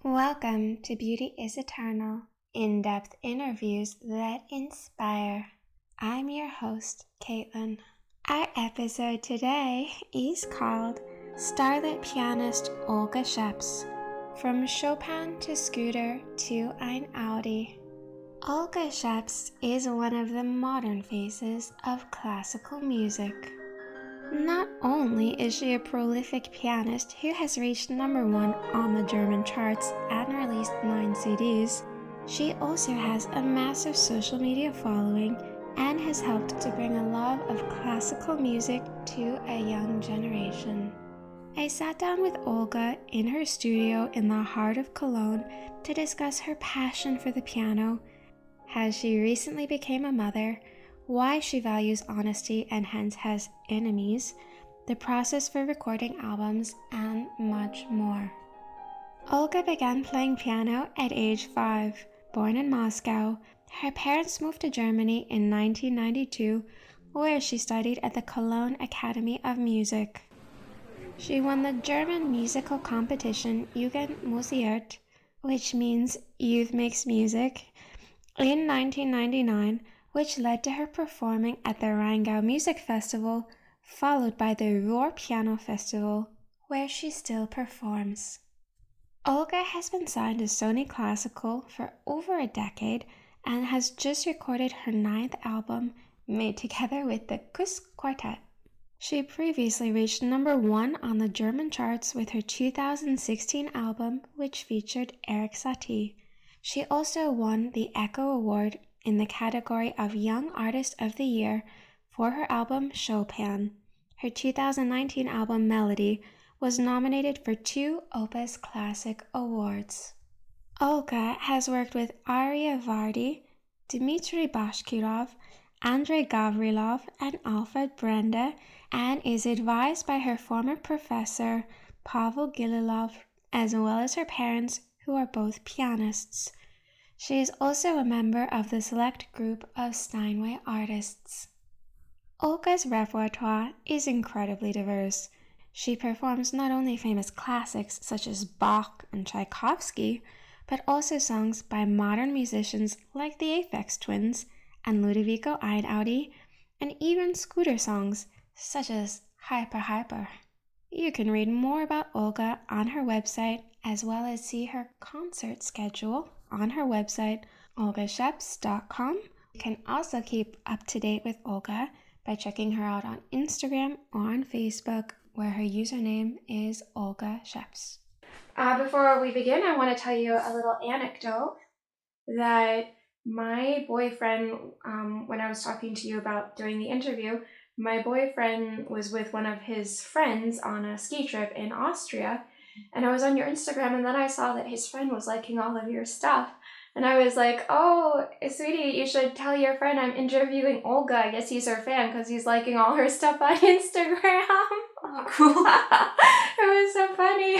Welcome to Beauty is Eternal, in-depth interviews that inspire. I'm your host, Caitlin. Our episode today is called Starlit Pianist Olga Scheps, From Chopin to Scooter to ein Audi. Olga Scheps is one of the modern faces of classical music. Not only is she a prolific pianist who has reached number 1 on the German charts and released 9 CDs, she also has a massive social media following and has helped to bring a love of classical music to a young generation. I sat down with Olga in her studio in the heart of Cologne to discuss her passion for the piano, how she recently became a mother, why she values honesty and hence has enemies, the process for recording albums, and much more. Olga began playing piano at age 5. Born in Moscow, her parents moved to Germany in 1992, where she studied at the Cologne Academy of Music. She won the German musical competition Jugend Musziert, which means Youth Makes Music, in 1999, which led to her performing at the Rheingau Music Festival, followed by the Ruhr Piano Festival, where she still performs. Olga has been signed to Sony Classical for over a decade and has just recorded her 9th album, made together with the Kuss Quartet. She previously reached number 1 on the German charts with her 2016 album, which featured Eric Satie. She also won the Echo Award in the category of Young Artist of the Year for her album Chopin. Her 2019 album Melody was nominated for 2 Opus Classic Awards. Olga has worked with Arya Vardi, Dmitry Bashkirov, Andrei Gavrilov, and Alfred Brenda, and is advised by her former professor Pavel Gililov, as well as her parents, who are both pianists. She is also a member of the select group of Steinway artists. Olga's repertoire is incredibly diverse. She performs not only famous classics such as Bach and Tchaikovsky, but also songs by modern musicians like the Aphex Twins and Ludovico Einaudi, and even scooter songs such as Hyper Hyper. You can read more about Olga on her website, as well as see her concert schedule on her website, olgascheps.com. You can also keep up to date with Olga by checking her out on Instagram or on Facebook, where her username is Olga Scheps. Before we begin, I want to tell you a little anecdote that my boyfriend, when I was talking to you about doing the interview, my boyfriend was with one of his friends on a ski trip in Austria, and I was on your Instagram, and then I saw that his friend was liking all of your stuff, and I was like, oh, sweetie, you should tell your friend I'm interviewing Olga. I guess he's her fan because he's liking all her stuff on Instagram. Oh, cool. It was so funny.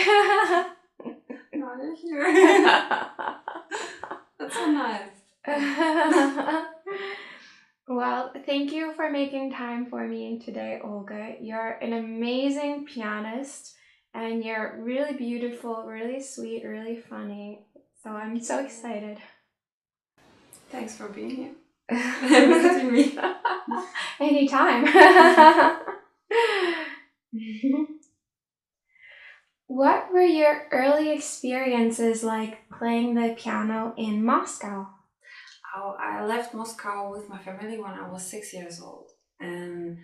Not here. That's so nice. Well, thank you for making time for me today, Olga. You're an amazing pianist, and you're really beautiful, really sweet, really funny. So I'm so excited. Thanks for being here. Visiting me. Anytime. What were your early experiences like playing the piano in Moscow? I left Moscow with my family when I was 6 years old, and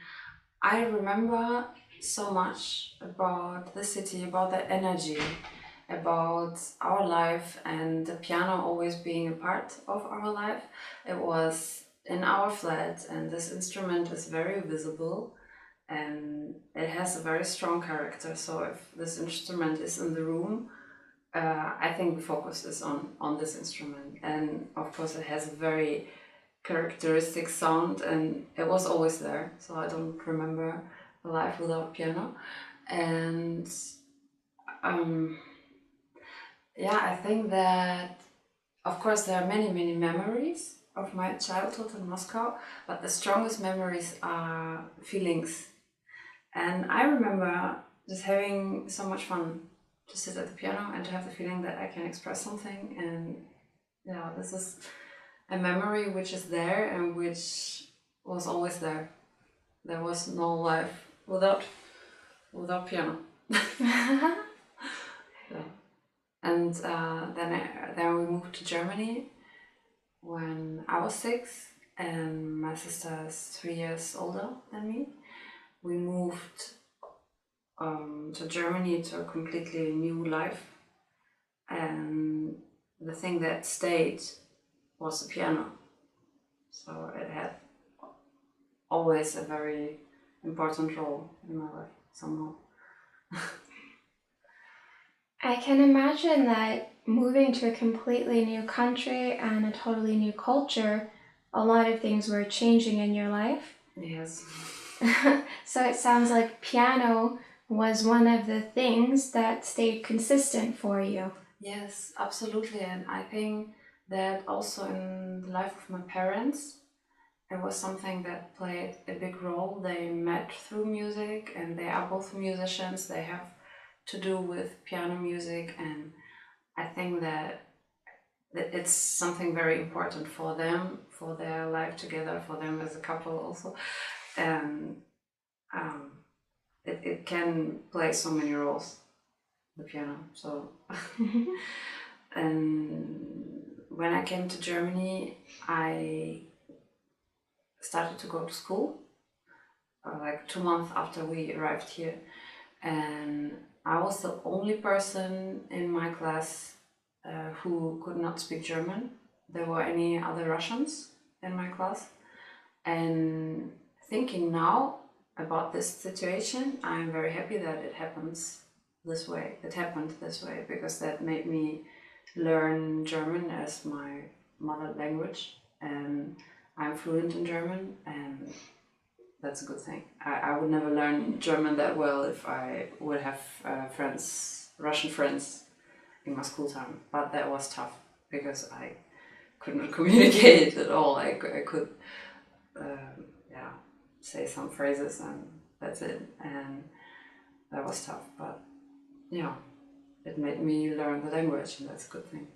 I remember so much about the city, about the energy, about our life, and the piano always being a part of our life. It was in our flat, and this instrument is very visible and it has a very strong character. So if this instrument is in the room, I think the focus is on this instrument, and of course it has a very characteristic sound, and it was always there, so I don't remember a life without piano. And I think that of course there are many memories of my childhood in Moscow, but the strongest memories are feelings, and I remember just having so much fun to sit at the piano and to have the feeling that I can express something. And yeah, this is a memory which is there and which was always there. There was no life without piano. Yeah. And then we moved to Germany when I was 6, and my sister is 3 years older than me. We moved to Germany to a completely new life, and the thing that stayed was the piano. So it had always a very important role in my life somehow. I can imagine that moving to a completely new country and a totally new culture, a lot of things were changing in your life. Yes. So it sounds like piano was one of the things that stayed consistent for you. Yes, absolutely. And I think that also in the life of my parents, it was something that played a big role. They met through music and they are both musicians. They have to do with piano music, and I think that it's something very important for them, for their life together, for them as a couple also. And it can play so many roles, the piano. So and when I came to Germany, I started to go to school like 2 months after we arrived here, and I was the only person in my class who could not speak German. There were any other Russians in my class, and thinking now about this situation, I'm very happy that it happens this way. It happened this way because that made me learn German as my mother language, and I'm fluent in German, and that's a good thing. I would never learn German that well if I would have Russian friends in my school time, but that was tough because I could not communicate at all. I could say some phrases and that's it, and that was tough, but yeah, it made me learn the language, and that's a good thing.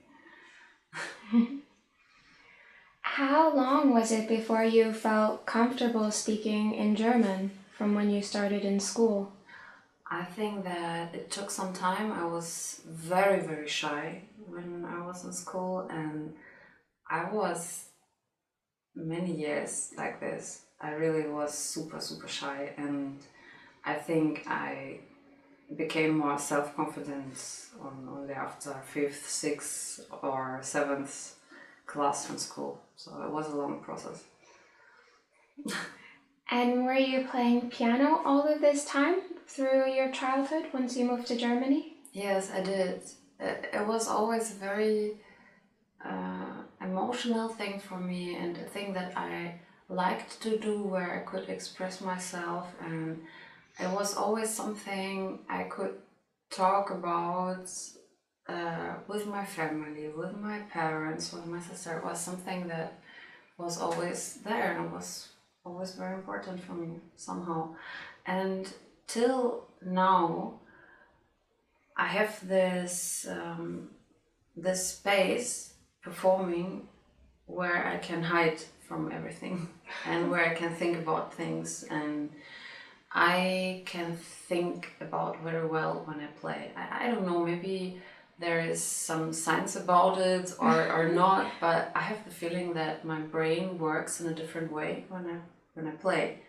How long was it before you felt comfortable speaking in German from when you started in school? I think that it took some time. I was very, very shy when I was in school, and I was many years like this. I really was super, super shy, and I think I became more self-confident only after 5th, 6th or 7th class in school. So it was a long process. And were you playing piano all of this time through your childhood once you moved to Germany? Yes, I did. It was always a very emotional thing for me, and a thing that I liked to do, where I could express myself, and it was always something I could talk about with my family, with my parents, with my sister. It was something that was always there, and it was always very important for me somehow. And till now, I have this space performing where I can hide from everything and where I can think about things, and I can think about very well when I play. I don't know, maybe there is some science about it or not, but I have the feeling that my brain works in a different way when I play.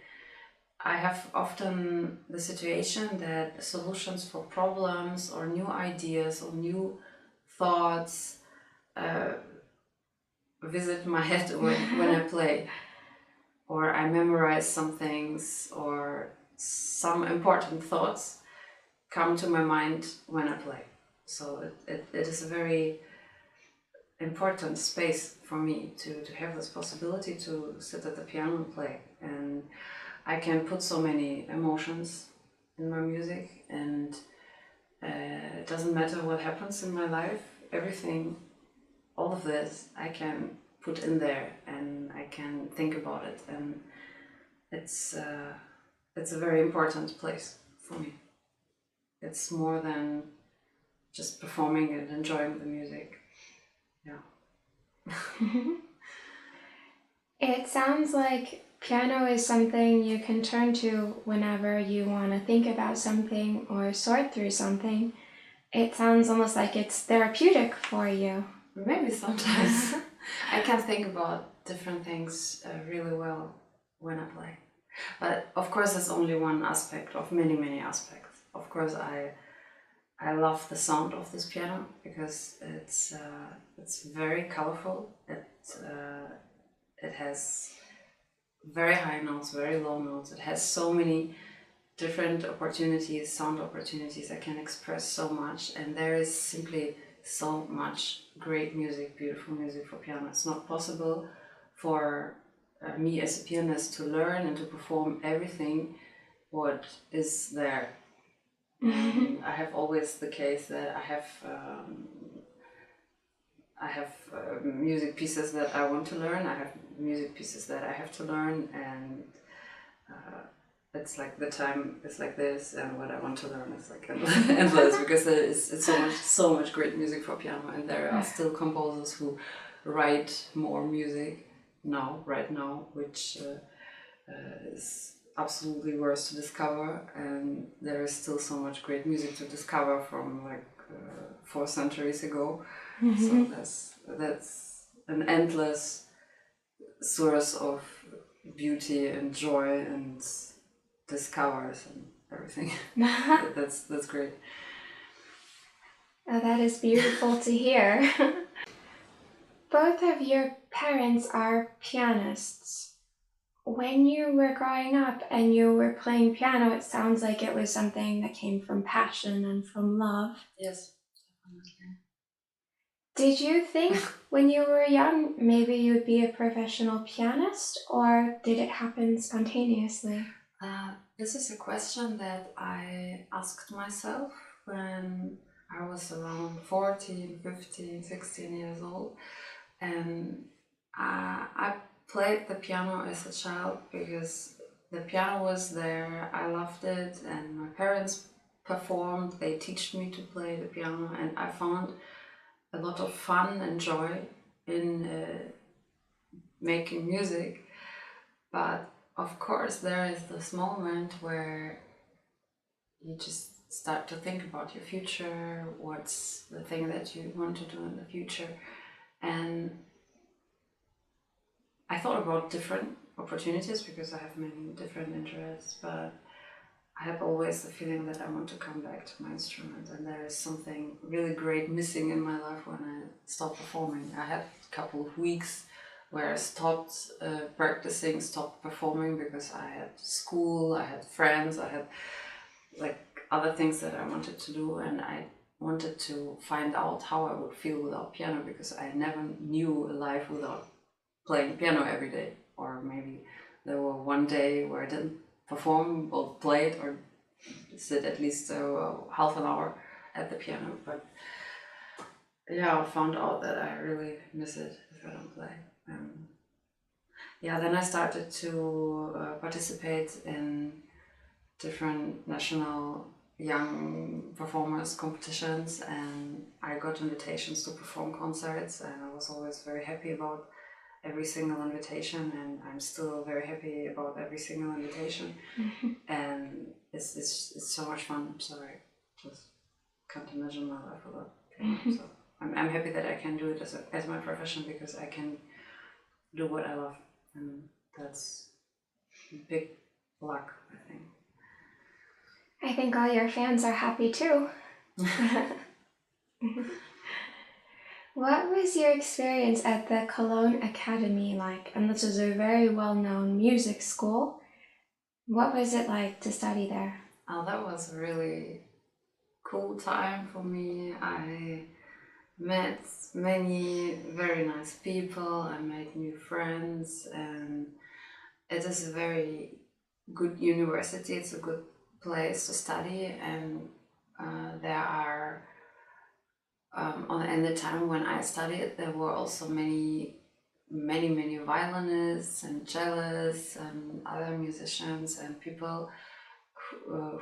I have often the situation that solutions for problems or new ideas or new thoughts visit my head when I play, or I memorize some things, or some important thoughts come to my mind when I play. So it is a very important space for me to have this possibility to sit at the piano and play. And I can put so many emotions in my music, and it doesn't matter what happens in my life, everything, all of this I can put in there, and I can think about it, and it's a very important place for me. It's more than just performing and enjoying the music. Yeah. It sounds like piano is something you can turn to whenever you want to think about something or sort through something. It sounds almost like it's therapeutic for you. Maybe sometimes. I can think about different things really well when I play. But of course, it's only one aspect of many, many aspects. Of course, I love the sound of this piano because it's very colorful. It has very high notes, very low notes. It has so many different opportunities, sound opportunities. I can express so much, and there is simply so much great music, beautiful music for piano. It's not possible for me as a pianist to learn and to perform everything what is there. I have always the case that I have music pieces that I want to learn. I have music pieces that I have to learn, and it's like the time is like this, and what I want to learn is like endless because it's so much great music for piano, and there are still composers who write more music right now, which is absolutely worth to discover, and there is still so much great music to discover from like 4 centuries ago. So that's an endless source of beauty and joy and discovers and everything. That's great. Oh, that is beautiful to hear. Both of your parents are pianists. When you were growing up and you were playing piano, it sounds like it was something that came from passion and from love. Yes, definitely. Did you think when you were young maybe you would be a professional pianist, or did it happen spontaneously? This is a question that I asked myself when I was around 14, 15, 16 years old. And I played the piano as a child because the piano was there, I loved it, and my parents performed, they taught me to play the piano, and I found a lot of fun and joy in making music. But of course, there is this moment where you just start to think about your future, what's the thing that you want to do in the future. And I thought about different opportunities because I have many different interests, but I have always the feeling that I want to come back to my instrument, and there is something really great missing in my life when I stopped performing. I had a couple of weeks where I stopped practicing, stopped performing because I had school, I had friends, I had like other things that I wanted to do, and I wanted to find out how I would feel without piano because I never knew a life without playing piano every day. Or maybe there were one day where I didn't perform or play it or sit at least half an hour at the piano. But yeah, I found out that I really miss it if I don't play. Then I started to participate in different national young performers competitions, and I got invitations to perform concerts, and I was always very happy about every single invitation, and I'm still very happy about every single invitation. And it's so much fun, so I just can't imagine my life without piano. So I'm happy that I can do it as my profession because I can do what I love, and that's big luck, I think. I think all your fans are happy too. What was your experience at the Cologne Academy like? And this is a very well-known music school. What was it like to study there? Oh, that was a really cool time for me. I met many very nice people, I made new friends, and it is a very good university. It's a good place to study, and there are in the time when I studied, there were also many violinists and cellists and other musicians and people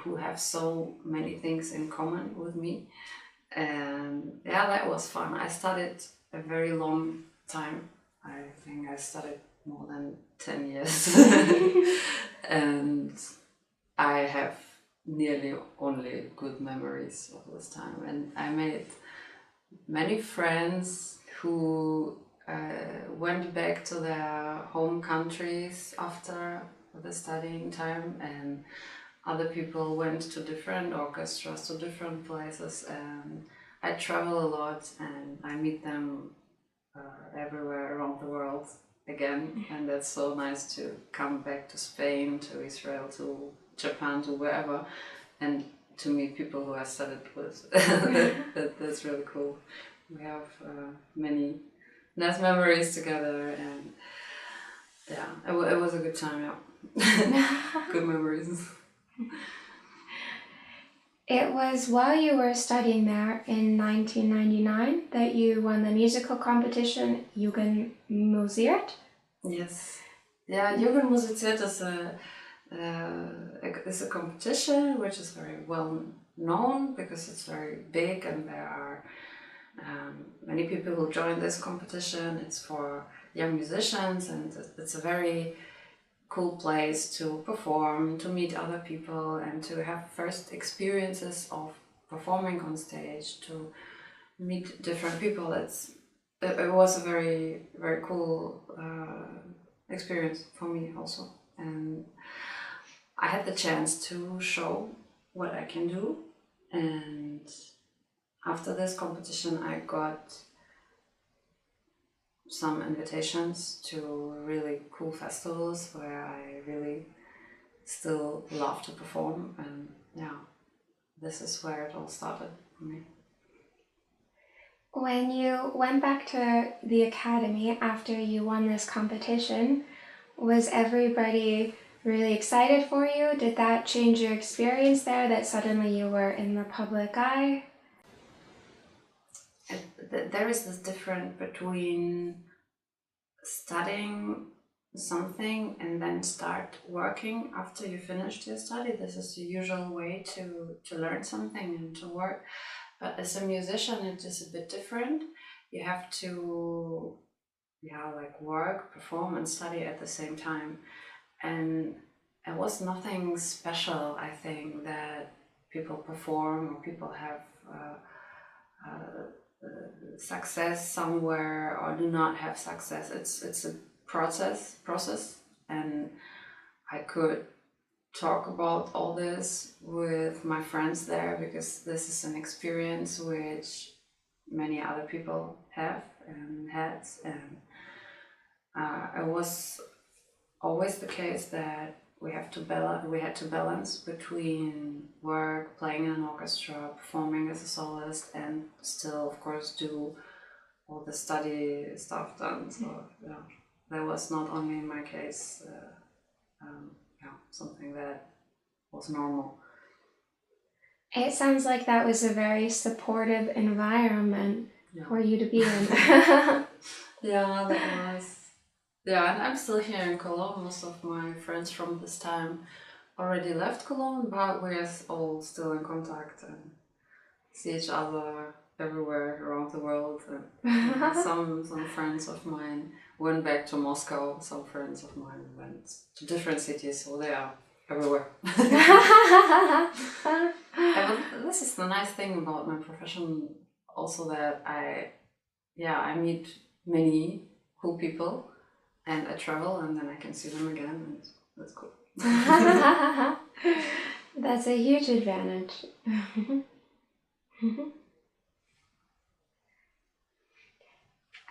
who have so many things in common with me. And yeah, that was fun. I studied a very long time. I think I studied more than 10 years. And I have nearly only good memories of this time. And I made many friends who went back to their home countries after the studying time, and other people went to different orchestras, to different places, and I travel a lot and I meet them everywhere around the world again, and that's so nice to come back to Spain, to Israel, to Japan, to wherever, and to meet people who I studied with. That's really cool. We have many nice memories together, and yeah, it was a good time. Yeah, good memories. It was while you were studying there in 1999 that you won the musical competition Jugend Musziert. Yes. Yeah, Jugend Musziert is a competition which is very well known because it's very big, and there are many people who join this competition. It's for young musicians, and it's a very cool place to perform, to meet other people, and to have first experiences of performing on stage, to meet different people. It was a very, very cool experience for me also. And I had the chance to show what I can do. And after this competition, I got some invitations to really cool festivals where I really still love to perform, and yeah, this is where it all started for me. When you went back to the academy after you won this competition, was everybody really excited for you? Did that change your experience there, that suddenly you were in the public eye? There is this difference between studying something and then start working after you finished your study. This is the usual way to learn something and to work. But as a musician, it is a bit different. You have to work, perform, and study at the same time. And it was nothing special, I think, that people perform or people have success somewhere or do not have success. It's a process, and I could talk about all this with my friends there because this is an experience which many other people have and had, and it was always the case that we had to balance between work, playing in an orchestra, performing as a soloist, and still, of course, do all the study stuff done. So yeah, that was not only in my case something that was normal. It sounds like that was a very supportive environment for you to be in. Yeah, that was. Yeah, and I'm still here in Cologne. Most of my friends from this time already left Cologne, but we're all still in contact and see each other everywhere around the world. And some friends of mine went back to Moscow. Some friends of mine went to different cities, so they are everywhere. This is the nice thing about my profession, also that I meet many cool people, and I travel, and then I can see them again, and that's cool. That's a huge advantage.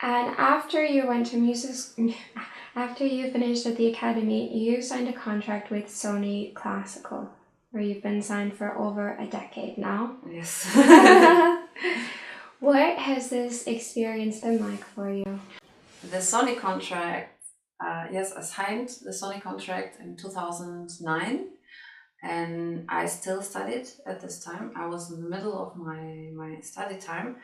And after you finished at the academy, you signed a contract with Sony Classical, where you've been signed for over a decade now. Yes. What has this experience been like for you? The Sony contract, yes, I signed the Sony contract in 2009, and I still studied at this time. I was in the middle of my study time,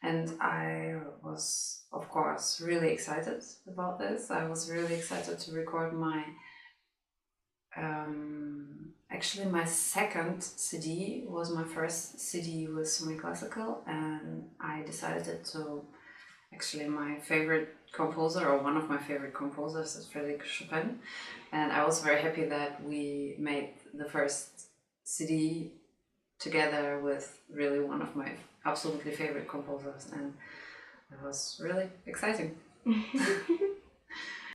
and I was, of course, really excited about this. I was really excited to record my actually my second CD was my first CD with Sony Classical, and I decided to actually my favorite composer, or one of my favorite composers, is Chopin, and I was very happy that we made the first CD together with really one of my absolutely favorite composers, and it was really exciting.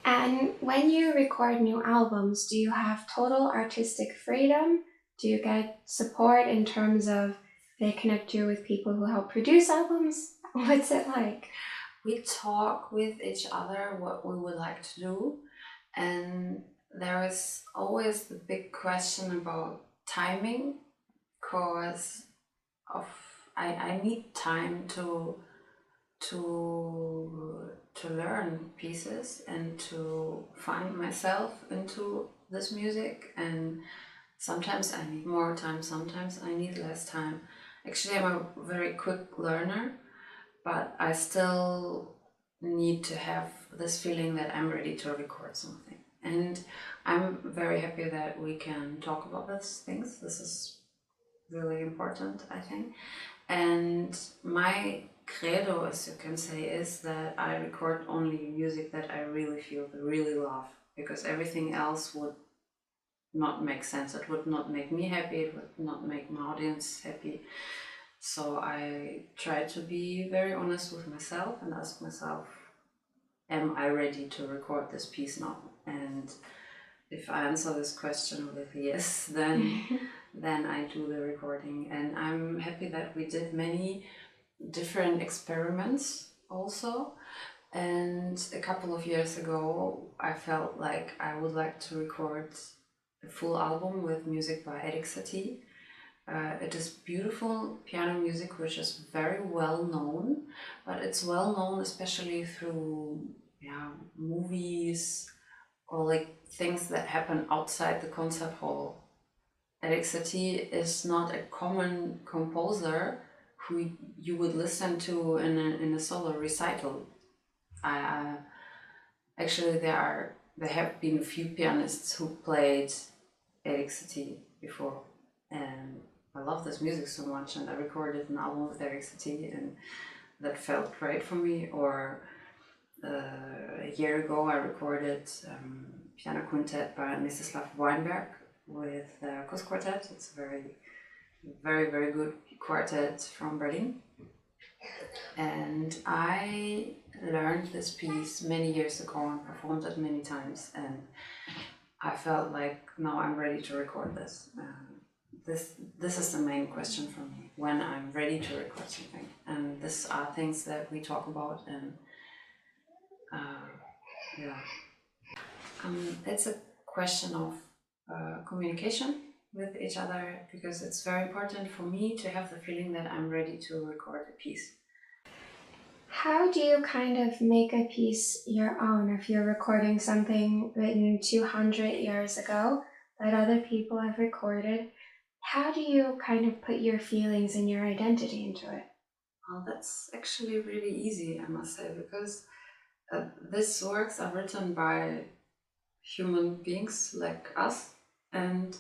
And when you record new albums, do you have total artistic freedom? Do you get support in terms of they connect you with people who help produce albums? What's it like? We talk with each other what we would like to do, and there is always the big question about timing, because of I need time to learn pieces and to find myself into this music, and sometimes I need more time, sometimes I need less time. Actually, I'm a very quick learner, but I still need to have this feeling that I'm ready to record something. And I'm very happy that we can talk about these things. This is really important, I think. And my credo, as you can say, is that I record only music that I really feel, really love, because everything else would not make sense. It would not make me happy, it would not make my audience happy. So I try to be very honest with myself and ask myself, am I ready to record this piece now? And if I answer this question with yes, then I do the recording. And I'm happy that we did many different experiments also. And a couple of years ago, I felt like I would like to record a full album with music by Eric Satie. It is beautiful piano music, which is very well known, but it's well known especially through movies or like things that happen outside the concert hall. Eric Satie is not a common composer who you would listen to in a solo recital. Actually, there have been a few pianists who played Eric Satie before, and I love this music so much, and I recorded an album with Eric Satie, and that felt great for me. Or a year ago, I recorded piano quintet by Mstislav Weinberg with the Kuss Quartet. It's a very, very, very good quartet from Berlin. And I learned this piece many years ago and performed it many times, and I felt like now I'm ready to record this. This is the main question for me, when I'm ready to record something. And these are things that we talk about, and it's a question of communication with each other, because it's very important for me to have the feeling that I'm ready to record a piece. How do you kind of make a piece your own if you're recording something written 200 years ago that other people have recorded? How do you kind of put your feelings and your identity into it? Well, that's actually really easy, I must say, because these works are written by human beings like us, and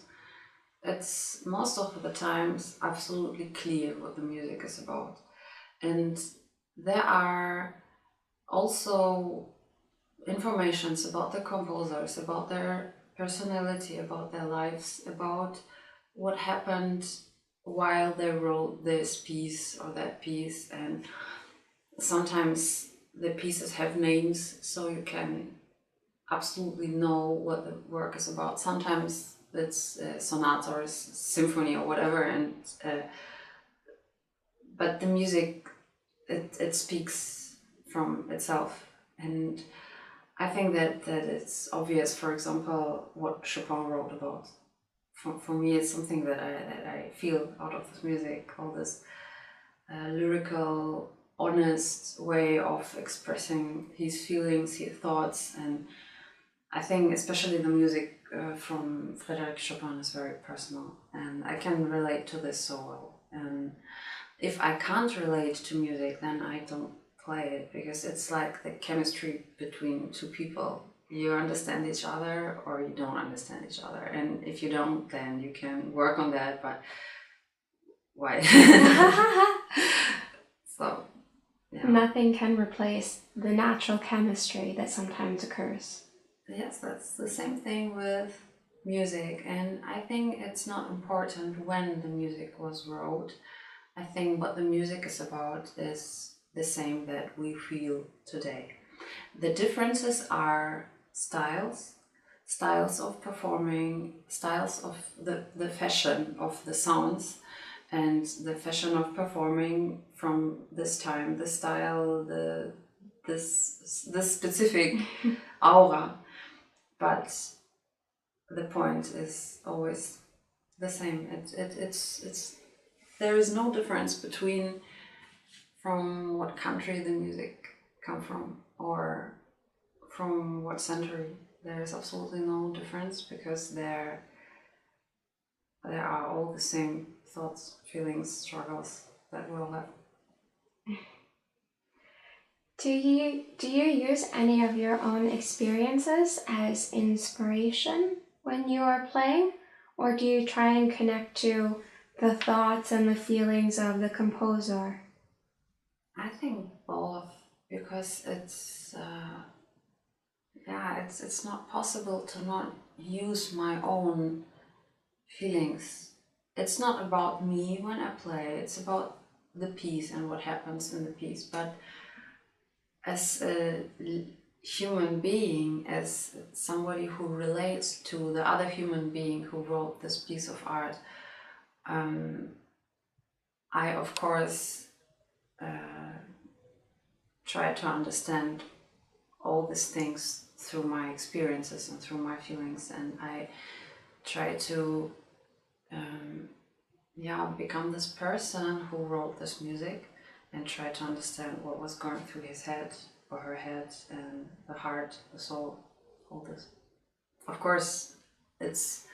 it's most of the times absolutely clear what the music is about. And there are also informations about the composers, about their personality, about their lives, about what happened while they wrote this piece or that piece. And sometimes the pieces have names, so you can absolutely know what the work is about. Sometimes it's a sonata or a symphony or whatever, and but the music, it speaks from itself. And I think that it's obvious, for example, what Chopin wrote about. For me, it's something that I feel out of this music, all this lyrical, honest way of expressing his feelings, his thoughts. And I think especially the music from Frédéric Chopin is very personal, and I can relate to this so well. And if I can't relate to music, then I don't play it, because it's like the chemistry between two people. you understand each other or you don't understand each other. And if you don't, then you can work on that, but why? So, yeah. Nothing can replace the natural chemistry that sometimes occurs. Yes, that's the same thing with music. And I think it's not important when the music was wrote. I think what the music is about is the same that we feel today. The differences are styles of performing, styles of the fashion of the sounds, and the fashion of performing from this time, the style, the specific aura. But the point is always the same. It's there is no difference between from what country the music come from or from what century. There is absolutely no difference because there are all the same thoughts, feelings, struggles that we all have. Do you use any of your own experiences as inspiration when you are playing, or do you try and connect to the thoughts and the feelings of the composer? I think both, because it's not possible to not use my own feelings. It's not about me when I play, it's about the piece and what happens in the piece. But as a human being, as somebody who relates to the other human being who wrote this piece of art, I of course try to understand all these things through my experiences and through my feelings, and I try to become this person who wrote this music and try to understand what was going through his head or her head, and the heart, the soul, all this. Of course, it's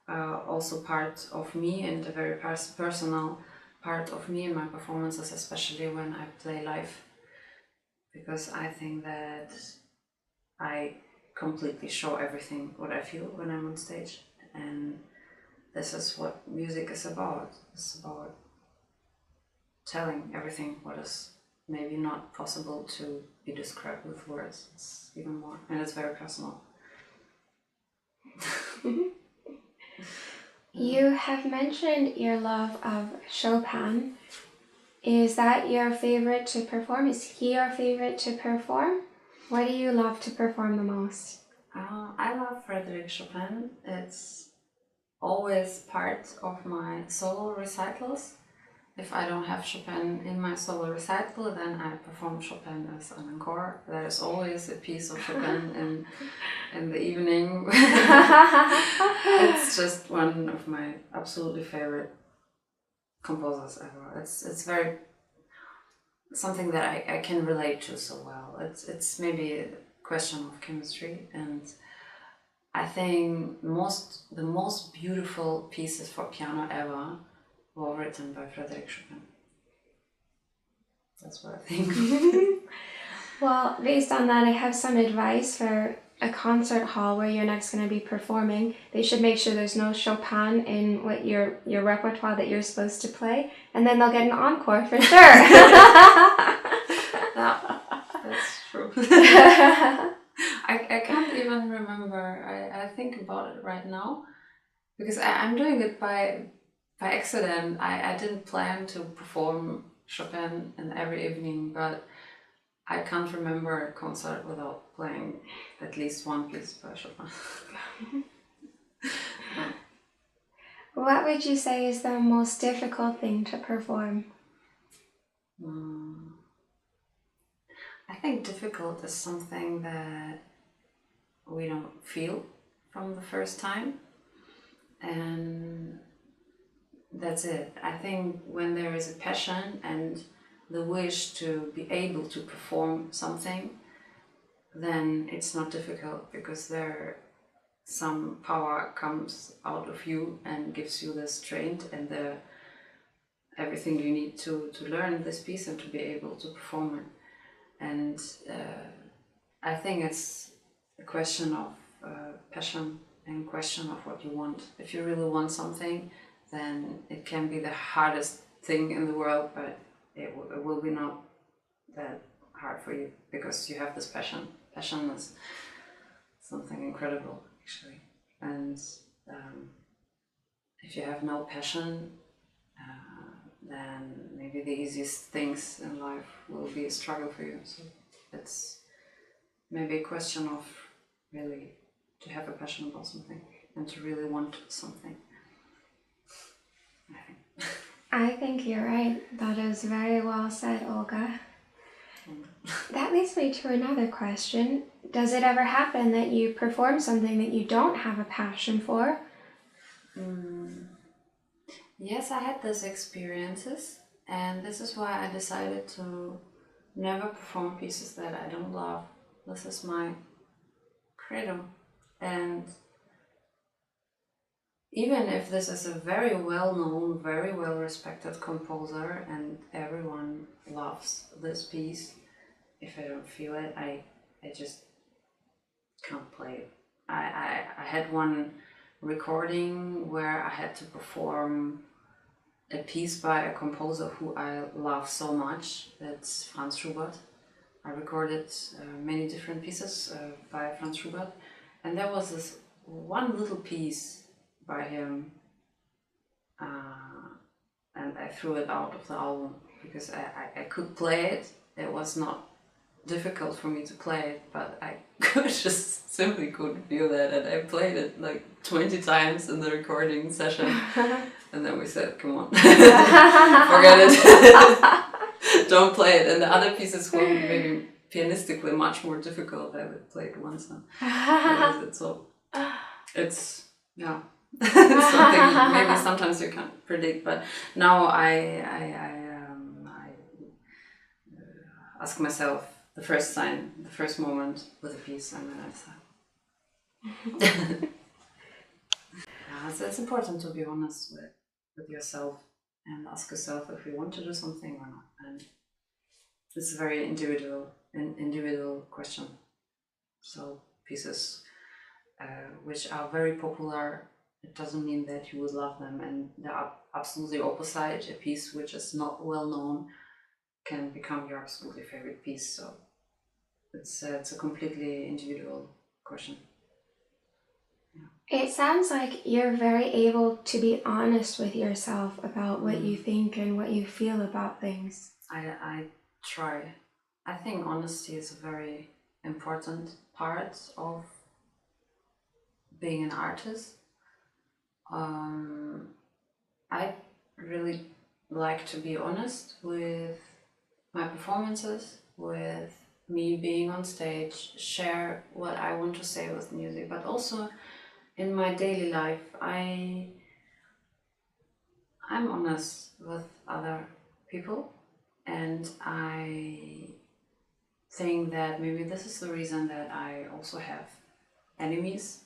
also part of me, and a very personal part of me in my performances, especially when I play live, because I think that I completely show everything what I feel when I'm on stage, and this is what music is about. It's about telling everything what is maybe not possible to be described with words. It's even more, and it's very personal. You have mentioned your love of Chopin. Is that your favorite to perform? Is he your favorite to perform? What do you love to perform the most? I love Frédéric Chopin. It's always part of my solo recitals. If I don't have Chopin in my solo recital, then I perform Chopin as an encore. There is always a piece of Chopin in the evening. It's just one of my absolutely favorite composers ever. It's very something that I can relate to so well. It's maybe a question of chemistry, and I think the most beautiful pieces for piano ever were written by Frédéric Chopin. That's what I think. Well, based on that, I have some advice for a concert hall where you're next going to be performing. They should make sure there's no Chopin in what your repertoire that you're supposed to play, and then they'll get an encore for sure. That's true. I can't even remember. I think about it right now because I'm doing it by accident. I didn't plan to perform Chopin in every evening, but I can't remember a concert without playing at least one piece by Chopin. What would you say is the most difficult thing to perform? I think difficult is something that we don't feel from the first time, and that's it. I think when there is a passion and the wish to be able to perform something, then it's not difficult because some power comes out of you and gives you the strength and everything you need to learn this piece and to be able to perform it. And I think it's question of passion and question of what you want. If you really want something, then it can be the hardest thing in the world, but it will be not that hard for you because you have this passion. Passion is something incredible, actually. And if you have no passion, then maybe the easiest things in life will be a struggle for you. So it's maybe a question of really to have a passion about something and to really want something. I think you're right. That is very well said, Olga. That leads me to another question. Does it ever happen that you perform something that you don't have a passion for? Yes, I had these experiences, and this is why I decided to never perform pieces that I don't love. This is my credo. And even if this is a very well-known, very well-respected composer and everyone loves this piece, if I don't feel it, I just can't play it. I had one recording where I had to perform a piece by a composer who I love so much. It's Franz Schubert. I recorded many different pieces by Franz Schubert, and there was this one little piece by him, and I threw it out of the album because I could play it. It was not difficult for me to play it, but I just simply couldn't feel that, and I played it like 20 times in the recording session, and then we said, come on, forget it, don't play it. And the other pieces were maybe pianistically much more difficult. I would play it once and so it's, yeah. It's something maybe sometimes you can't predict, but now I ask myself the first sign, the first moment with a piece, and then I decide. It's important to be honest with yourself and ask yourself if you want to do something or not. And it's a very individual question. So pieces which are very popular, it doesn't mean that you would love them, and the absolutely opposite, a piece which is not well known can become your absolutely favorite piece. So it's a completely individual question. It sounds like you're very able to be honest with yourself about what you think and what you feel about things. I try. I think honesty is a very important part of being an artist. I really like to be honest with my performances, with me being on stage, share what I want to say with music, but also in my daily life, I'm honest with other people, and I think that maybe this is the reason that I also have enemies,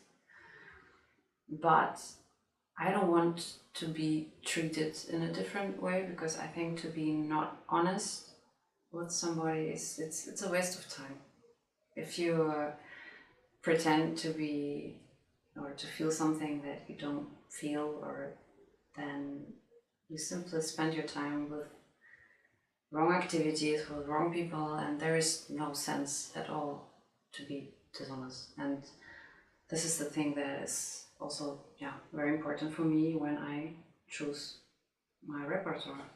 but I don't want to be treated in a different way, because I think to be not honest with somebody it's a waste of time. If you pretend to be or to feel something that you don't feel, or then you simply spend your time with wrong activities, with wrong people, and there is no sense at all to be dishonest. And this is the thing that is also very important for me when I choose my repertoire.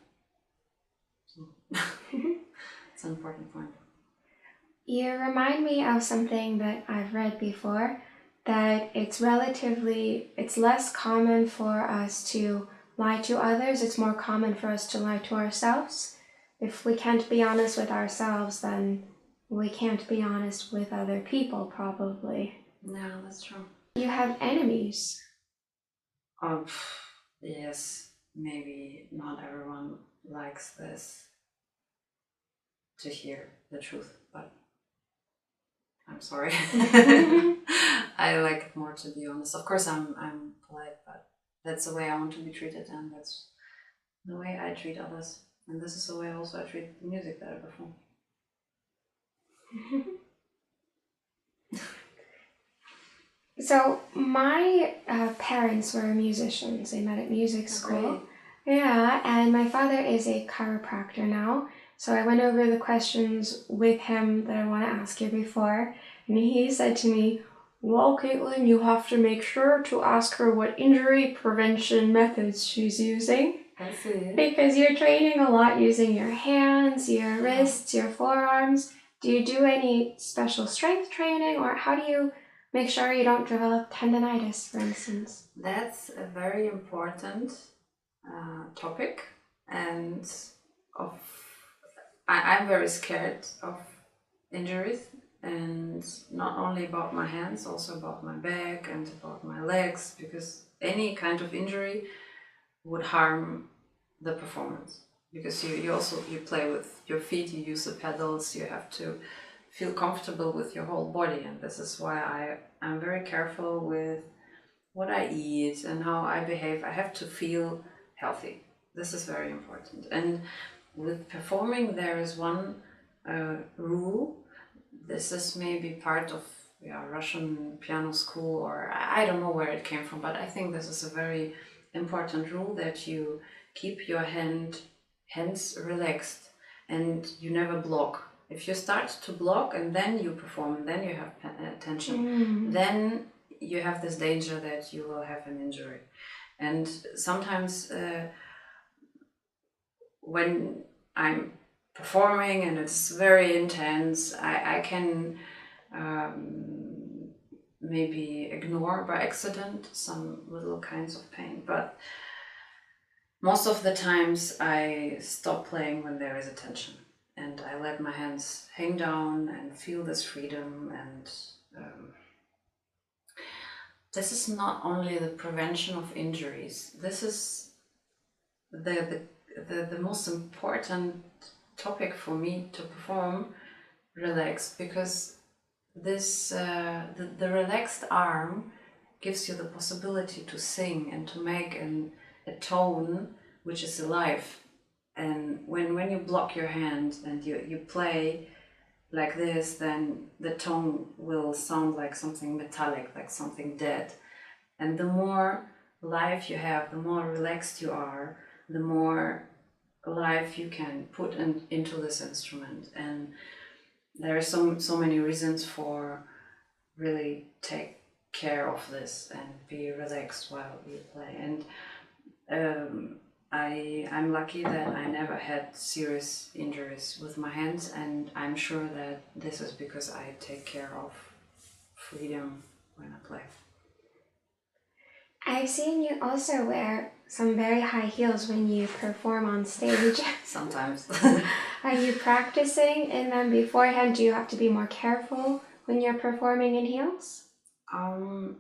So it's an important point. You remind me of something that I've read before, that it's less common for us to lie to others, it's more common for us to lie to ourselves. If we can't be honest with ourselves, then we can't be honest with other people, probably. No, that's true. You have enemies. Yes, maybe not everyone likes this, to hear the truth, but I'm sorry. I like it more to be honest. Of course, I'm polite, but that's the way I want to be treated, and that's the way I treat others. And this is the way also I treat the music that I perform. So my parents were musicians. They met at music school. Great. Yeah, and my father is a chiropractor now. So I went over the questions with him that I want to ask you before, and he said to me, "Well, Caitlin, you have to make sure to ask her what injury prevention methods she's using." I see. Because you're training a lot using your hands, your wrists, your forearms. Do you do any special strength training, or how do you make sure you don't develop tendonitis, for instance? That's a very important topic, and of I'm very scared of injuries, and not only about my hands, also about my back and about my legs, because any kind of injury would harm the performance. Because you play with your feet, you use the pedals, you have to feel comfortable with your whole body, and this is why I'm very careful with what I eat and how I behave. I have to feel healthy. This is very important. And with performing, there is one rule. This is maybe part of Russian piano school, or I don't know where it came from, but I think this is a very important rule, that you keep your hands relaxed and you never block. If you start to block and then you perform and then you have tension, then you have this danger that you will have an injury. And sometimes when I'm performing and it's very intense, I can maybe ignore by accident some little kinds of pain, but most of the times I stop playing when there is a tension, and I let my hands hang down and feel this freedom. And this is not only the prevention of injuries, this is the most important topic for me to perform relaxed, because this the relaxed arm gives you the possibility to sing and to make a tone which is alive. And when you block your hand and you play like this, then the tone will sound like something metallic, like something dead. And the more life you have, the more relaxed you are, the more life you can put into this instrument. And there are so many reasons for really take care of this and be relaxed while you play. And I'm lucky that I never had serious injuries with my hands, and I'm sure that this is because I take care of freedom when I play. I've seen you also wear some very high heels when you perform on stage. Sometimes. Are you practicing in them beforehand? Do you have to be more careful when you're performing in heels?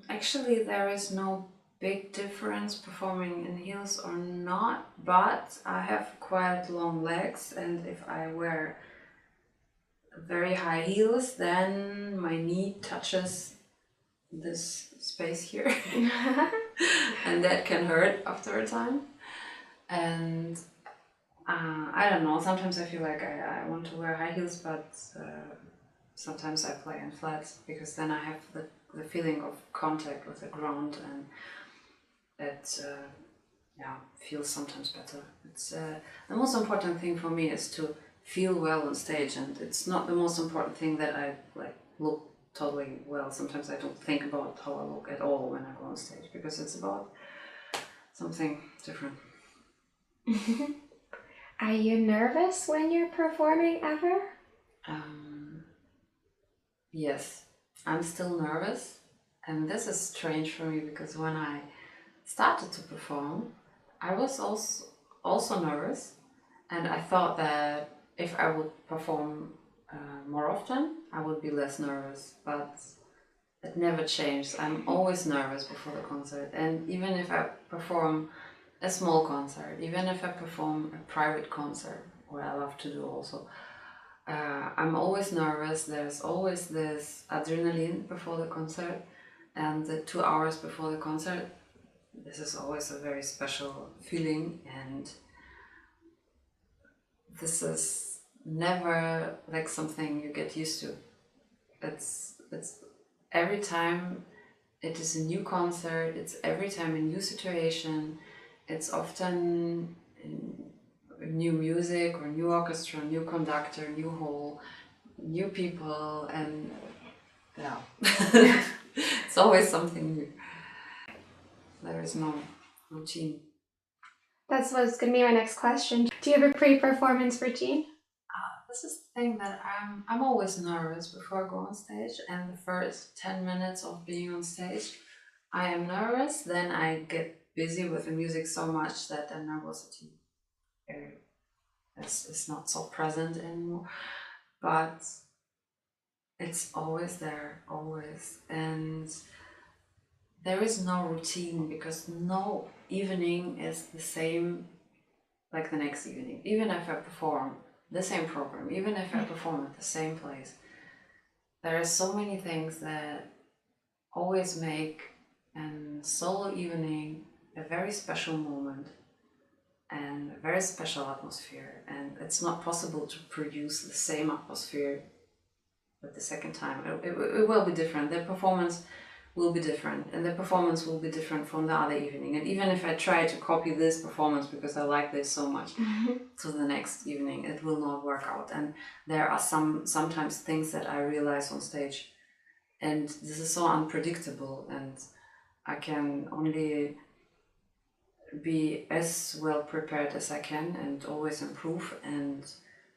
Actually, there is no big difference performing in heels or not, but I have quite long legs, and if I wear very high heels, then my knee touches this space here and that can hurt after a time. And I don't know, sometimes I feel like I want to wear high heels, but sometimes I play in flats, because then I have the feeling of contact with the ground, and it feels sometimes better. It's the most important thing for me is to feel well on stage, and it's not the most important thing that I look totally well. Sometimes I don't think about how I look at all when I go on stage, because it's about something different. Are you nervous when you're performing ever? Yes, I'm still nervous, and this is strange for me, because when I started to perform, I was also nervous, and I thought that if I would perform more often, I would be less nervous, but it never changed. I'm always nervous before the concert, and even if I perform a small concert, even if I perform a private concert, what I love to do also, I'm always nervous. There's always this adrenaline before the concert, and the 2 hours before the concert, this is always a very special feeling, and this is never like something you get used to. It's every time it is a new concert, it's every time a new situation, it's often new music or new orchestra, new conductor, new hall, new people, and yeah, it's always something new. There is no routine. That's what's going to be my next question. Do you have a pre-performance routine? This is the thing that I'm always nervous before I go on stage, and the first 10 minutes of being on stage, I am nervous, then I get busy with the music so much that the nervosity is not so present anymore. But it's always there, always. And there is no routine because no evening is the same like the next evening. Even if I perform the same program, even if I perform at the same place, there are so many things that always make a solo evening a very special moment and a very special atmosphere. And it's not possible to produce the same atmosphere at the second time. It will be different. The performance will be different, and the performance will be different from the other evening. And even if I try to copy this performance because I like this so much to the next evening, it will not work out. And there are sometimes things that I realize on stage, and this is so unpredictable, and I can only be as well prepared as I can and always improve. And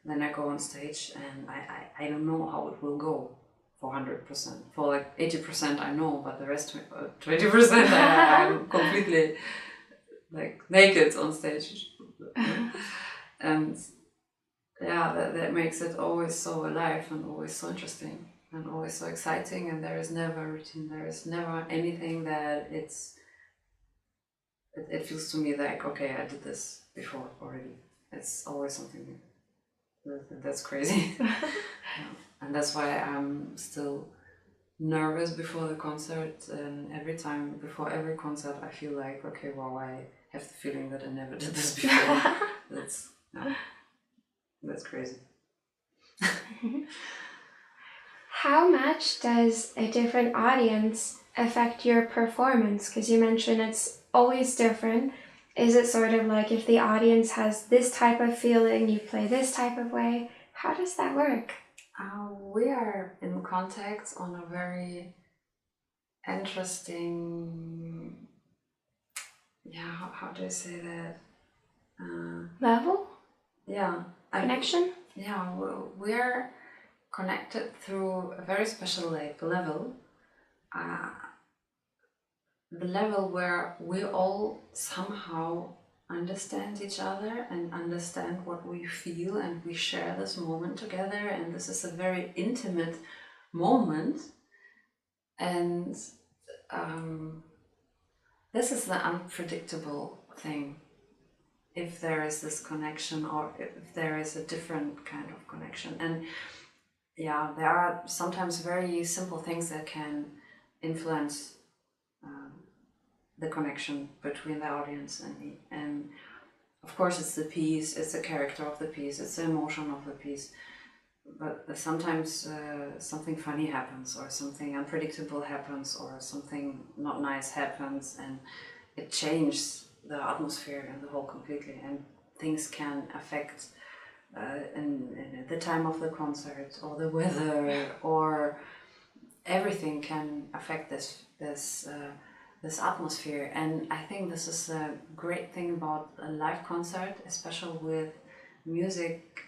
then I go on stage and I don't know how it will go for 100%. For like 80% I know, but the rest 20% I'm completely like naked on stage. And yeah, that makes it always so alive and always so interesting and always so exciting. And there is never a routine, there is never anything that it feels to me like, okay, I did this before already. It's always something new. That's crazy. Yeah. And that's why I'm still nervous before the concert, and every time before every concert I feel like, okay, well, I have the feeling that I never did this before. That's crazy. How much does a different audience affect your performance? Because you mentioned it's always different. Is it sort of like if the audience has this type of feeling, you play this type of way? How does that work? We are in contact on a very interesting, how do I say that? Level? Yeah. Connection? Yeah, we're connected through a very special level. The level where we all somehow understand each other and understand what we feel, and we share this moment together, and this is a very intimate moment. And this is the unpredictable thing, if there is this connection or if there is a different kind of connection. And yeah, there are sometimes very simple things that can influence the connection between the audience and me. And of course it's the piece, it's the character of the piece, it's the emotion of the piece. But sometimes something funny happens, or something unpredictable happens, or something not nice happens, and it changes the atmosphere and the whole completely. And things can affect in the time of the concert, or the weather, or everything can affect this atmosphere. And I think this is a great thing about a live concert, especially with music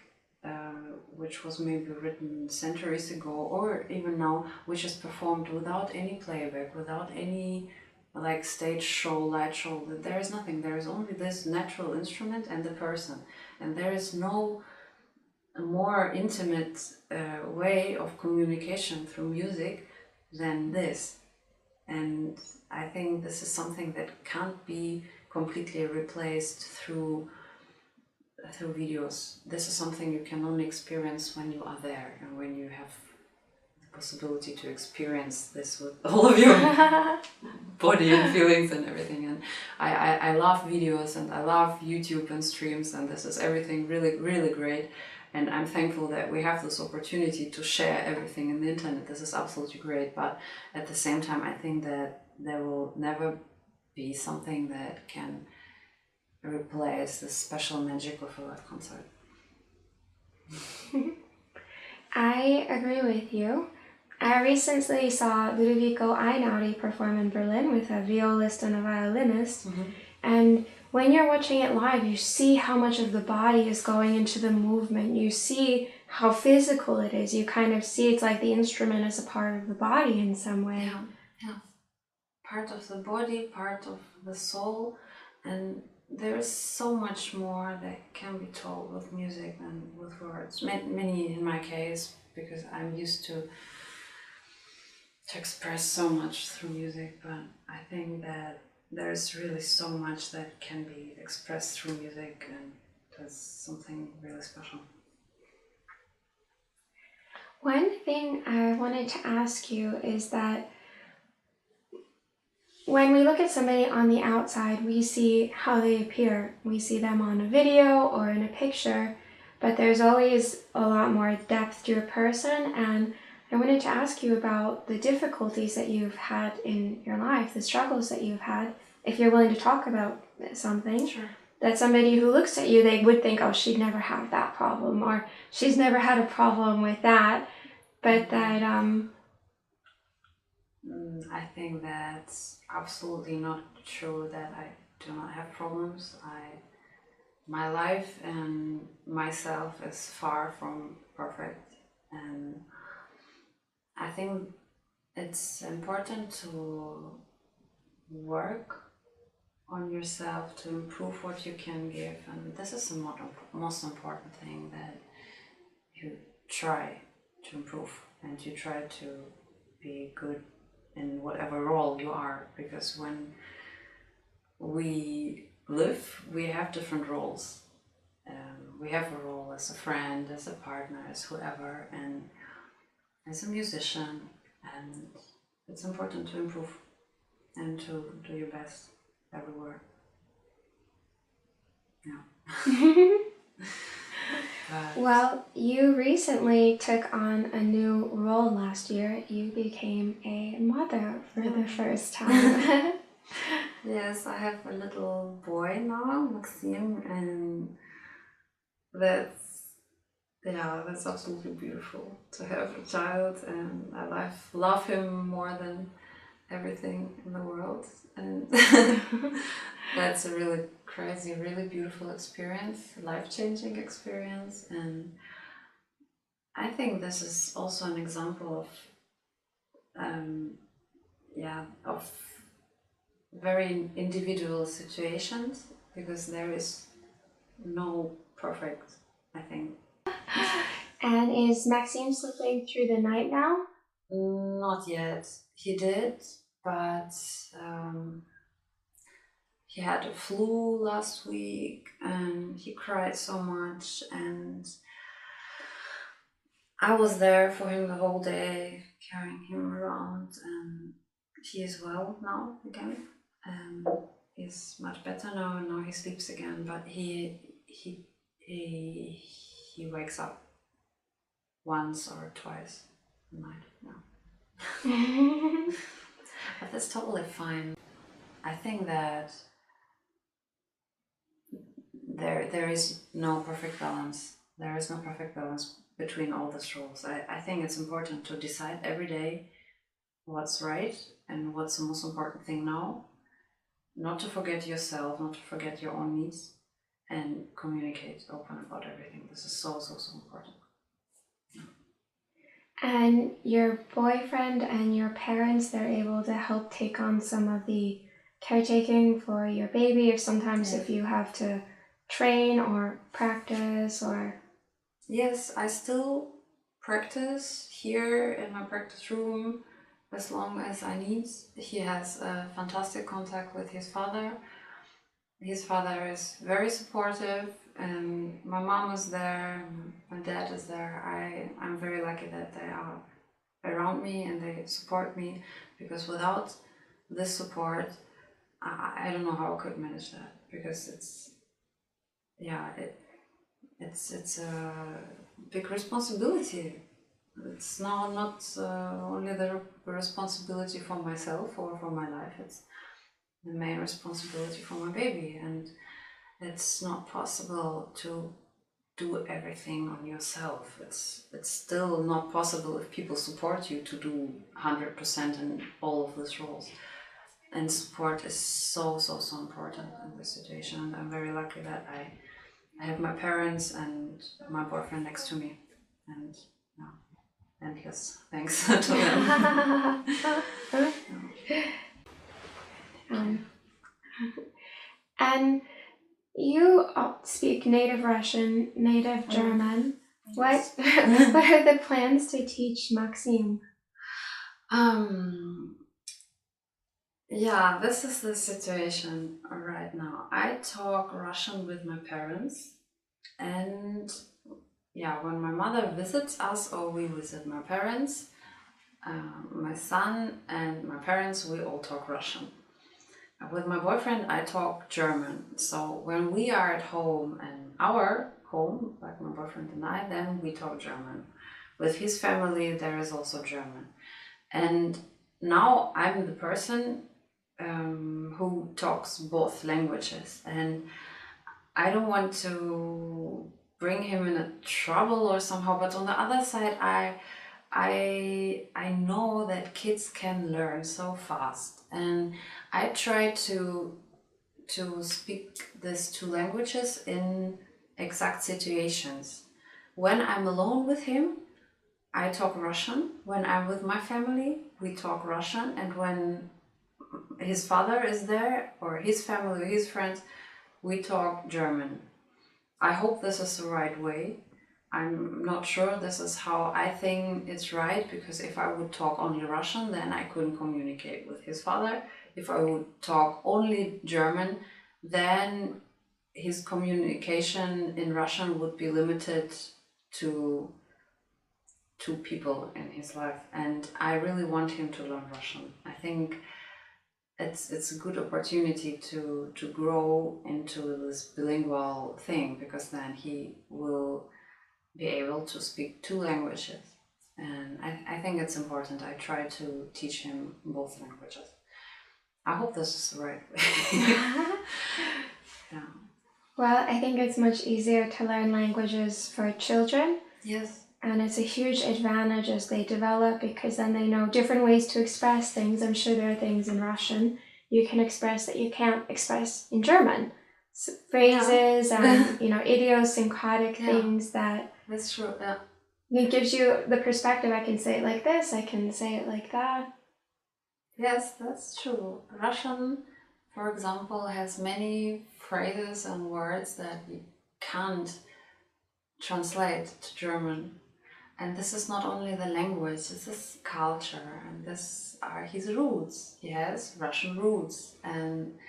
which was maybe written centuries ago, or even now, which is performed without any playback, without any like stage show, light show. There is nothing. There is only this natural instrument and the person, and there is no more intimate way of communication through music than this. And I think this is something that can't be completely replaced through videos. This is something you can only experience when you are there, and when you have the possibility to experience this with all of your body and feelings and everything. And I love videos, and I love YouTube and streams, and this is everything really, really great. And I'm thankful that we have this opportunity to share everything in the internet. This is absolutely great. But at the same time, I think that there will never be something that can replace the special magic of a live concert. I agree with you. I recently saw Ludovico Einaudi perform in Berlin with a violist and a violinist. And when you're watching it live, you see how much of the body is going into the movement. You see how physical it is. You kind of see it's like the instrument is a part of the body in some way. Yeah. Part of the body, part of the soul. And there's so much more that can be told with music than with words. Many in my case, because I'm used to express so much through music, but I think that there's really so much that can be expressed through music, and that's something really special. One thing I wanted to ask you is that when we look at somebody on the outside, we see how they appear. We see them on a video or in a picture, but there's always a lot more depth to a person. And I wanted to ask you about the difficulties that you've had in your life, the struggles that you've had, if you're willing to talk about something. Sure. That somebody who looks at you, they would think, oh, she'd never have that problem, or she's never had a problem with that. But that, I think that's absolutely not true that I do not have problems. My life and myself is far from perfect, and I think it's important to work on yourself to improve what you can give, and this is the most important thing, that you try to improve and you try to be good in whatever role you are, because when we live, we have different roles. We have a role as a friend, as a partner, as whoever, and as a musician, and it's important to improve and to do your best everywhere. Yeah. Well, you recently took on a new role last year. You became a mother for the first time. Yes, I have a little boy now, Maxime, and that's absolutely beautiful to have a child, and I love him more than everything in the world, and that's a really crazy, really beautiful experience, life-changing experience, and I think this is also an example of very individual situations, because there is no perfect, I think. And is Maxime sleeping through the night now? Not yet. He did, but he had a flu last week and he cried so much, and I was there for him the whole day, carrying him around, and he is well now again. He's much better now, and now he sleeps again, but he wakes up once or twice a night now. But that's totally fine. I think that there is no perfect balance. There is no perfect balance between all these roles. I think it's important to decide every day what's right and what's the most important thing now. Not to forget yourself, not to forget your own needs, and communicate open about everything. This is so important. And your boyfriend and your parents, they're able to help take on some of the caretaking for your baby, if sometimes if you have to train or practice or... Yes, I still practice here in my practice room as long as I need. He has a fantastic contact with his father. His father is very supportive, and my mom is there, my dad is there. I'm very lucky that they are around me and they support me, because without this support, I don't know how I could manage that, because it's a big responsibility. It's now not only the responsibility for myself or for my life, it's the main responsibility for my baby, and it's not possible to do everything on yourself. It's still not possible if people support you to do 100% in all of these roles. And support is so important in this situation. And I'm very lucky that I have my parents and my boyfriend next to me, and yes, thanks to them. And you speak native Russian, native German. Yes. What are the plans to teach Maxim? Yeah, this is the situation right now. I talk Russian with my parents, and yeah, when my mother visits us or we visit my parents, my son and my parents, we all talk Russian. With my boyfriend, I talk German. So when we are at home and our home, like my boyfriend and I, then we talk German. With his family, there is also German. And now I'm the person who talks both languages. And I don't want to bring him in a trouble or somehow, but on the other side, I know that kids can learn so fast, and I try to speak these two languages in exact situations. When I'm alone with him, I talk Russian. When I'm with my family, we talk Russian, and when his father is there or his family or his friends, we talk German. I hope this is the right way. I'm not sure this is how I think it's right, because if I would talk only Russian, then I couldn't communicate with his father. If I would talk only German, then his communication in Russian would be limited to two people in his life. And I really want him to learn Russian. I think it's a good opportunity to grow into this bilingual thing, because then he will be able to speak two languages. And I think it's important. I try to teach him both languages. I hope this is the right way. Yeah. Well, I think it's much easier to learn languages for children. Yes. And it's a huge advantage as they develop, because then they know different ways to express things. I'm sure there are things in Russian you can express that you can't express in German. Phrases and idiosyncratic things that... That's true, yeah. It gives you the perspective. I can say it like this, I can say it like that. Yes, that's true. Russian, for example, has many phrases and words that you can't translate to German. And this is not only the language, this is culture, and this are his roots. He has Russian roots. And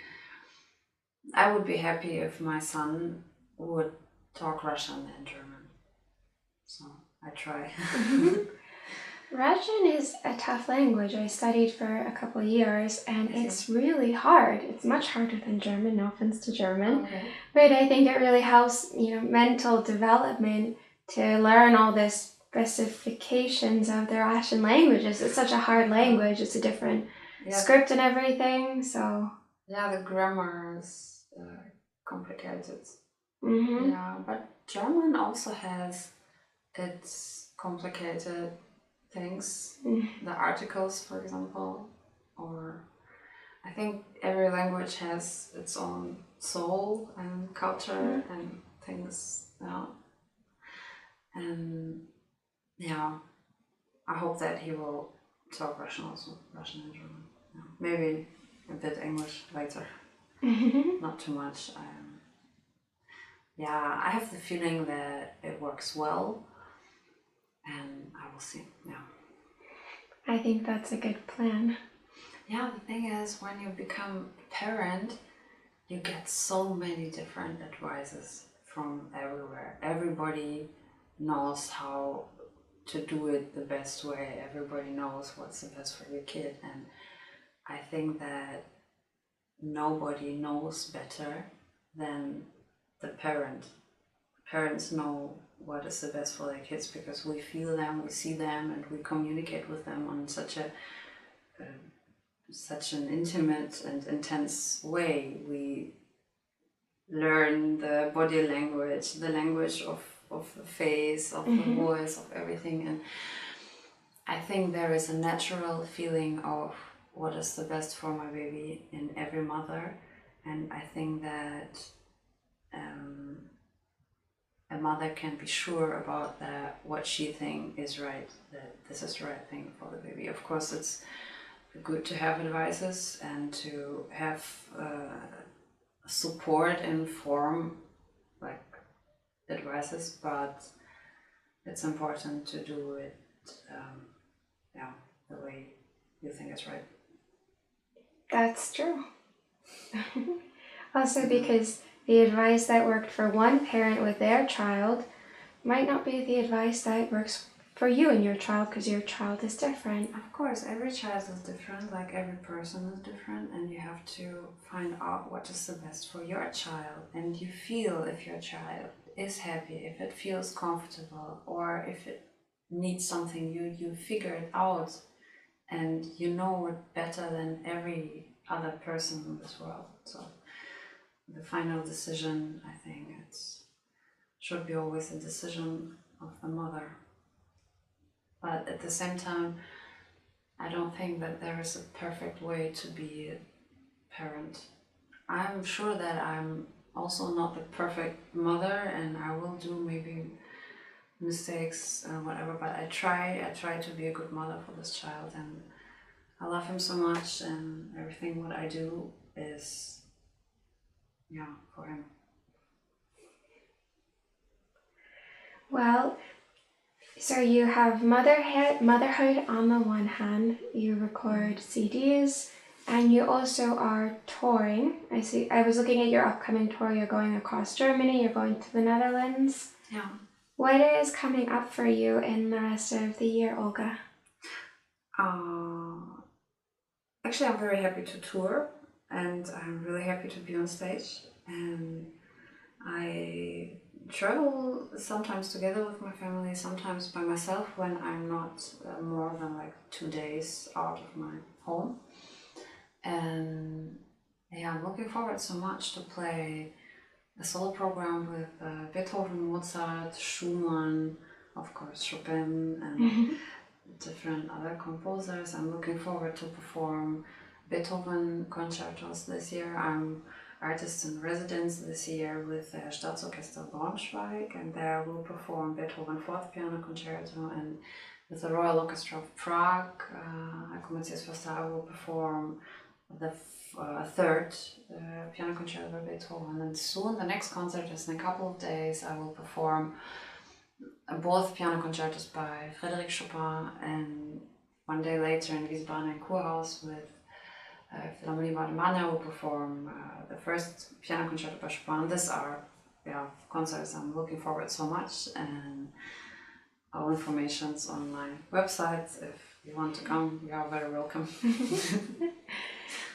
I would be happy if my son would talk Russian and German. So I try. Russian is a tough language. I studied for a couple of years, and it's really hard. It's much harder than German, no offense to German. Okay. But I think it really helps, mental development to learn all the specifications of the Russian languages. It's such a hard language. It's a different script and everything, so... Yeah, the grammar is complicated. Mm-hmm. Yeah, but German also has its complicated things, the articles, for example, or I think every language has its own soul and culture and things, and I hope that he will talk Russian also, Russian and German. Yeah. Maybe a bit English later, not too much. I have the feeling that it works well, and I will see. Yeah. I think that's a good plan. Yeah, the thing is, when you become a parent, you get so many different advices from everywhere. Everybody knows how to do it the best way. Everybody knows what's the best for your kid. And I think that nobody knows better than the parent. parents know what is the best for their kids, because we feel them, we see them, and we communicate with them on such an intimate and intense way. We learn the body language, the language of the face, of the voice, of everything. And I think there is a natural feeling of what is the best for my baby in every mother. And I think that a mother can be sure about that, what she thinks is right, that this is the right thing for the baby. Of course, it's good to have advices and to have support and form like advices, but it's important to do it the way you think is right. That's true. Also, because the advice that worked for one parent with their child might not be the advice that works for you and your child, because your child is different. Of course, every child is different, like every person is different, and you have to find out what is the best for your child. And you feel if your child is happy, if it feels comfortable, or if it needs something, you figure it out, and you know it better than every other person in this world. So the final decision, I think, should be always a decision of the mother. But at the same time, I don't think that there is a perfect way to be a parent. I'm sure that I'm also not the perfect mother, and I will do maybe mistakes and whatever, but I try to be a good mother for this child, and I love him so much, and everything what I do is for him. Well, so you have motherhood on the one hand, you record CDs, and you also are touring. I was looking at your upcoming tour. You're going across Germany, you're going to the Netherlands. Yeah. What is coming up for you in the rest of the year, Olga? Actually, I'm very happy to tour, and I'm really happy to be on stage. And I travel sometimes together with my family, sometimes by myself when I'm not more than like 2 days out of my home. And I'm looking forward so much to play a solo program with Beethoven, Mozart, Schumann, of course Chopin, and different other composers. I'm looking forward to perform Beethoven concertos this year. I'm artist in residence this year with the Staatsorchester Braunschweig, and there I will perform Beethoven 4th Piano Concerto, and with the Royal Orchestra of Prague, Rheingau Music Festival, I will perform the third piano concerto by Beethoven. And soon, the next concert is in a couple of days, I will perform both piano concertos by Frédéric Chopin, and one day later in Wiesbaden and Kurhaus with Philharmonie Baden-Baden, I will perform the first piano concerto by Chopin. These are concerts I'm looking forward so much, and all information's on my website. If you want to come, you are very welcome.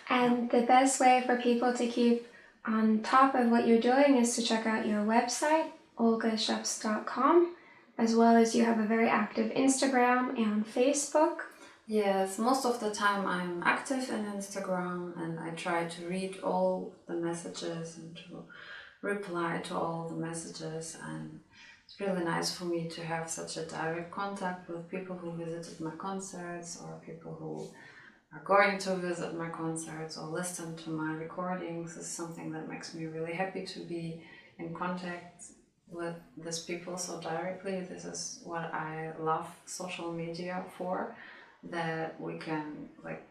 And the best way for people to keep on top of what you're doing is to check out your website, olgascheps.com, as well as you have a very active Instagram and Facebook. Yes, most of the time I'm active in Instagram, and I try to read all the messages and to reply to all the messages, and it's really nice for me to have such a direct contact with people who visited my concerts, or people who are going to visit my concerts or listen to my recordings. It's something that makes me really happy to be in contact with these people so directly. This is what I love social media for, that we can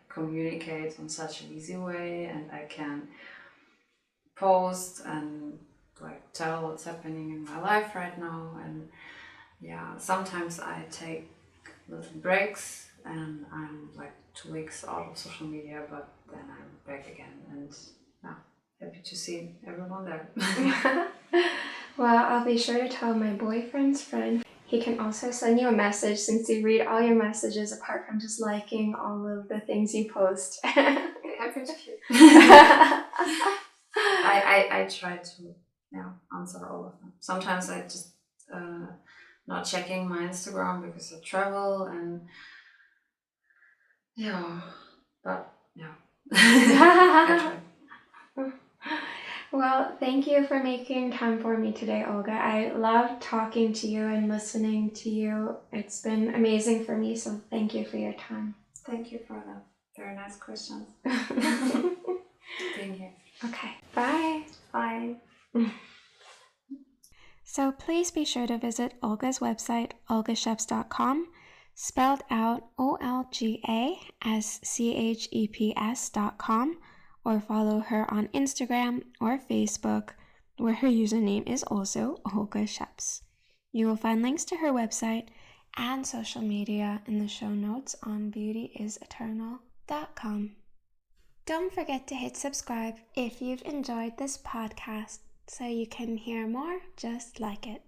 communicate in such an easy way, and I can post and tell what's happening in my life right now. And sometimes I take little breaks, and I'm 2 weeks out of social media, but then I'm back again, and happy to see everyone there. Well, I'll be sure to tell my boyfriend's friend. He can also send you a message, since you read all your messages apart from just liking all of the things you post. Happy to hear. I try to answer all of them. Sometimes I just not checking my Instagram because I travel and but I try. Well, thank you for making time for me today, Olga. I love talking to you and listening to you. It's been amazing for me, so thank you for your time. Thank you for the very nice questions. Being here. Okay, bye. Bye. So please be sure to visit Olga's website, olgasheps.com, spelled out OLGASCHEPS.com, or follow her on Instagram or Facebook, where her username is also Olga Scheps. You will find links to her website and social media in the show notes on beautyiseternal.com. Don't forget to hit subscribe if you've enjoyed this podcast so you can hear more just like it.